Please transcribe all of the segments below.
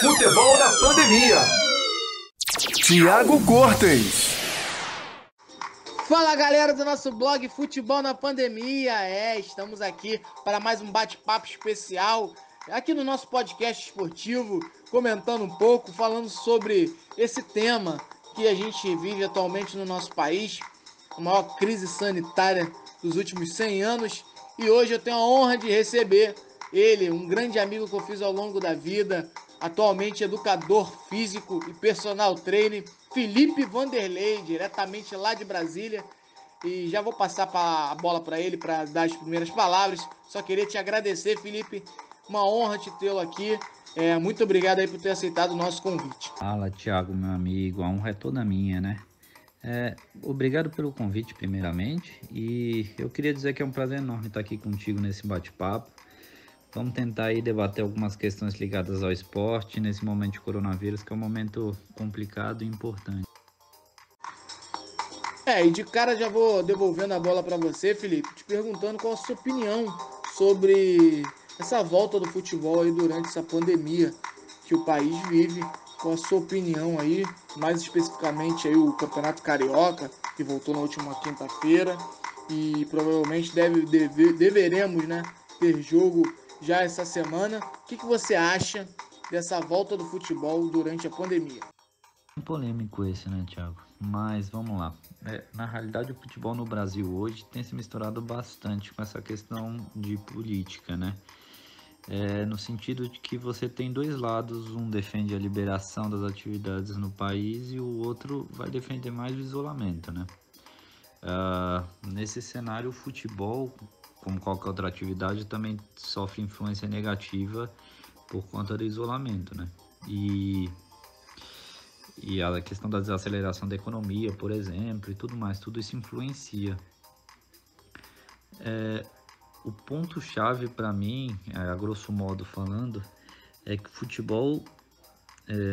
Futebol na pandemia. Thiago Cortes. Fala, galera do nosso blog Futebol na Pandemia. Estamos aqui para mais um bate-papo especial aqui no nosso podcast esportivo, comentando um pouco, falando sobre esse tema que a gente vive atualmente no nosso país, a maior crise sanitária dos últimos 100 anos. E hoje eu tenho a honra de receber ele, um grande amigo que eu fiz ao longo da vida, atualmente educador físico e personal trainer, Felipe Vanderlei, diretamente lá de Brasília. E já vou passar a bola para ele para dar as primeiras palavras. Só queria te agradecer, Felipe. Uma honra te tê-lo aqui. Muito obrigado aí por ter aceitado o nosso convite. Fala, Thiago, meu amigo. A honra é toda minha, né? Obrigado pelo convite, primeiramente. E eu queria dizer que é um prazer enorme estar aqui contigo nesse bate-papo. Vamos tentar aí debater algumas questões ligadas ao esporte nesse momento de coronavírus, que é um momento complicado e importante. E de cara já vou devolvendo a bola para você, Felipe, te perguntando qual a sua opinião sobre essa volta do futebol aí durante essa pandemia que o país vive. Qual a sua opinião aí, mais especificamente aí o Campeonato Carioca, que voltou na última quinta-feira e provavelmente deveremos, né, ter jogo já essa semana. O que você acha dessa volta do futebol durante a pandemia? Polêmico esse, né, Thiago? Mas vamos lá. Na realidade, o futebol no Brasil hoje tem se misturado bastante com essa questão de política, né? No sentido de que você tem dois lados, um defende a liberação das atividades no país e o outro vai defender mais o isolamento, né? Nesse cenário, o futebol, como qualquer outra atividade, também sofre influência negativa por conta do isolamento, né? E a questão da desaceleração da economia, por exemplo, e tudo mais, tudo isso influencia. O ponto-chave para mim, a grosso modo falando, é que o futebol,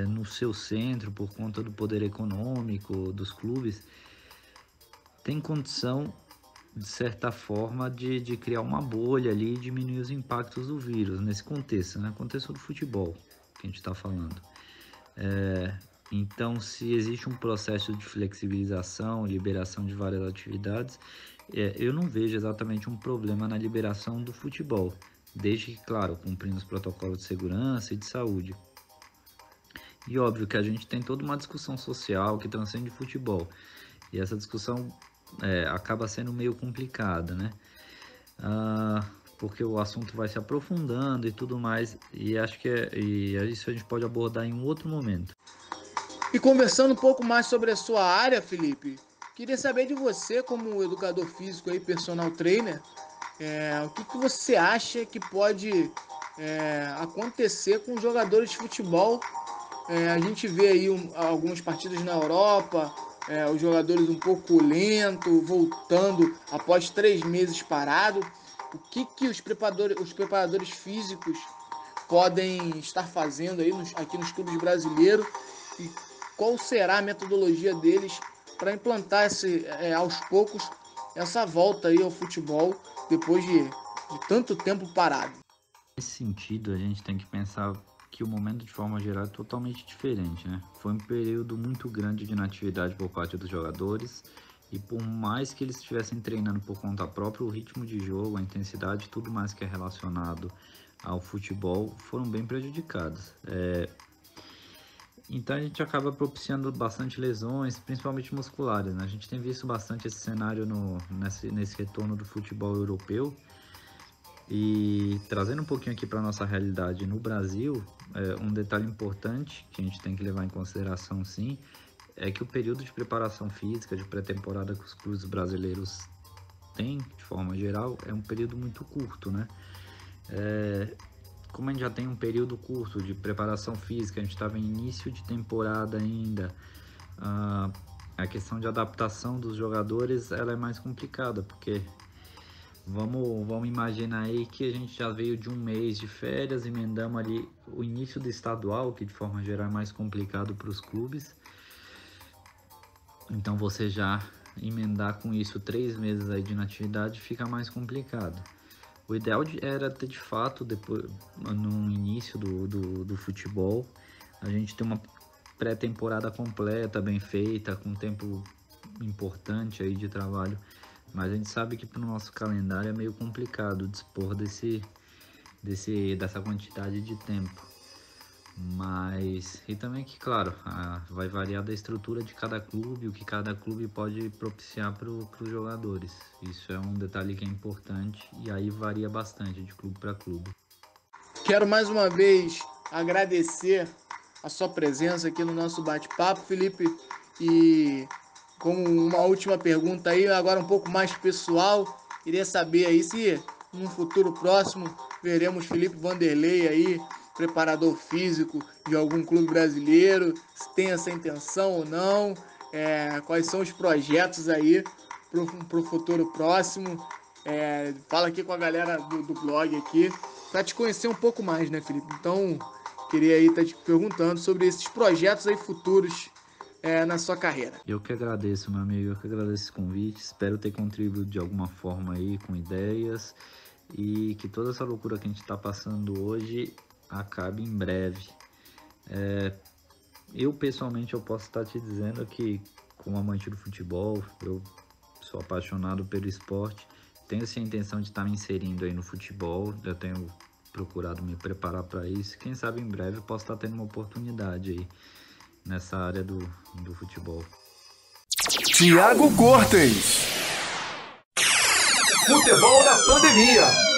no seu centro, por conta do poder econômico dos clubes, tem condição, de certa forma, de criar uma bolha ali e diminuir os impactos do vírus, nesse contexto, né? Contexto do futebol que a gente está falando. Então, se existe um processo de flexibilização, liberação de várias atividades, eu não vejo exatamente um problema na liberação do futebol, desde que, claro, cumprindo os protocolos de segurança e de saúde. E óbvio que a gente tem toda uma discussão social que transcende o futebol, e essa discussão acaba sendo meio complicada, né? Porque o assunto vai se aprofundando e tudo mais, e acho que isso a gente pode abordar em um outro momento. E conversando um pouco mais sobre a sua área, Felipe, queria saber de você, como educador físico e personal trainer, o que você acha que pode acontecer com os jogadores de futebol. A gente vê aí algumas partidas na Europa, os jogadores um pouco lentos, voltando após 3 meses parado. O que os preparadores físicos podem estar fazendo aí aqui nos clubes brasileiros e qual será a metodologia deles para implantar aos poucos essa volta aí ao futebol depois de tanto tempo parado? Nesse sentido, a gente tem que pensar que o momento, de forma geral, é totalmente diferente, né? Foi um período muito grande de inatividade por parte dos jogadores e por mais que eles estivessem treinando por conta própria, o ritmo de jogo, a intensidade, tudo mais que é relacionado ao futebol foram bem prejudicados. Então a gente acaba propiciando bastante lesões, principalmente musculares, né? A gente tem visto bastante esse cenário nesse retorno do futebol europeu. E trazendo um pouquinho aqui para a nossa realidade no Brasil, um detalhe importante que a gente tem que levar em consideração, sim, é que o período de preparação física, de pré-temporada que os clubes brasileiros têm, de forma geral, é um período muito curto, né? Como a gente já tem um período curto de preparação física, a gente estava em início de temporada ainda, a questão de adaptação dos jogadores ela é mais complicada, porque vamos imaginar aí que a gente já veio de um mês de férias, emendamos ali o início do estadual, que de forma geral é mais complicado para os clubes. Então você já emendar com isso 3 meses aí de inatividade fica mais complicado. O ideal era ter de fato, depois, no início do futebol, a gente ter uma pré-temporada completa, bem feita, com tempo importante aí de trabalho, mas a gente sabe que para o nosso calendário é meio complicado dispor dessa quantidade de tempo. Mas, e também que, claro, vai variar da estrutura de cada clube, o que cada clube pode propiciar para os jogadores. Isso é um detalhe que é importante e aí varia bastante de clube para clube. Quero mais uma vez agradecer a sua presença aqui no nosso bate-papo, Felipe, e como uma última pergunta aí, agora um pouco mais pessoal, queria saber aí se num futuro próximo veremos Felipe Vanderlei aí, preparador físico de algum clube brasileiro, se tem essa intenção ou não, quais são os projetos aí para o futuro próximo. Fala aqui com a galera do blog aqui, para te conhecer um pouco mais, né, Felipe? Então, queria aí estar te perguntando sobre esses projetos aí futuros na sua carreira. Eu que agradeço, meu amigo, eu que agradeço esse convite, espero ter contribuído de alguma forma aí com ideias e que toda essa loucura que a gente está passando hoje acabe em breve. Eu pessoalmente eu posso estar te dizendo que, como amante do futebol, eu sou apaixonado pelo esporte, tenho essa intenção de estar me inserindo aí no futebol, eu tenho procurado me preparar para isso, quem sabe em breve eu posso estar tendo uma oportunidade aí nessa área do futebol. Thiago Cortes. Futebol na pandemia.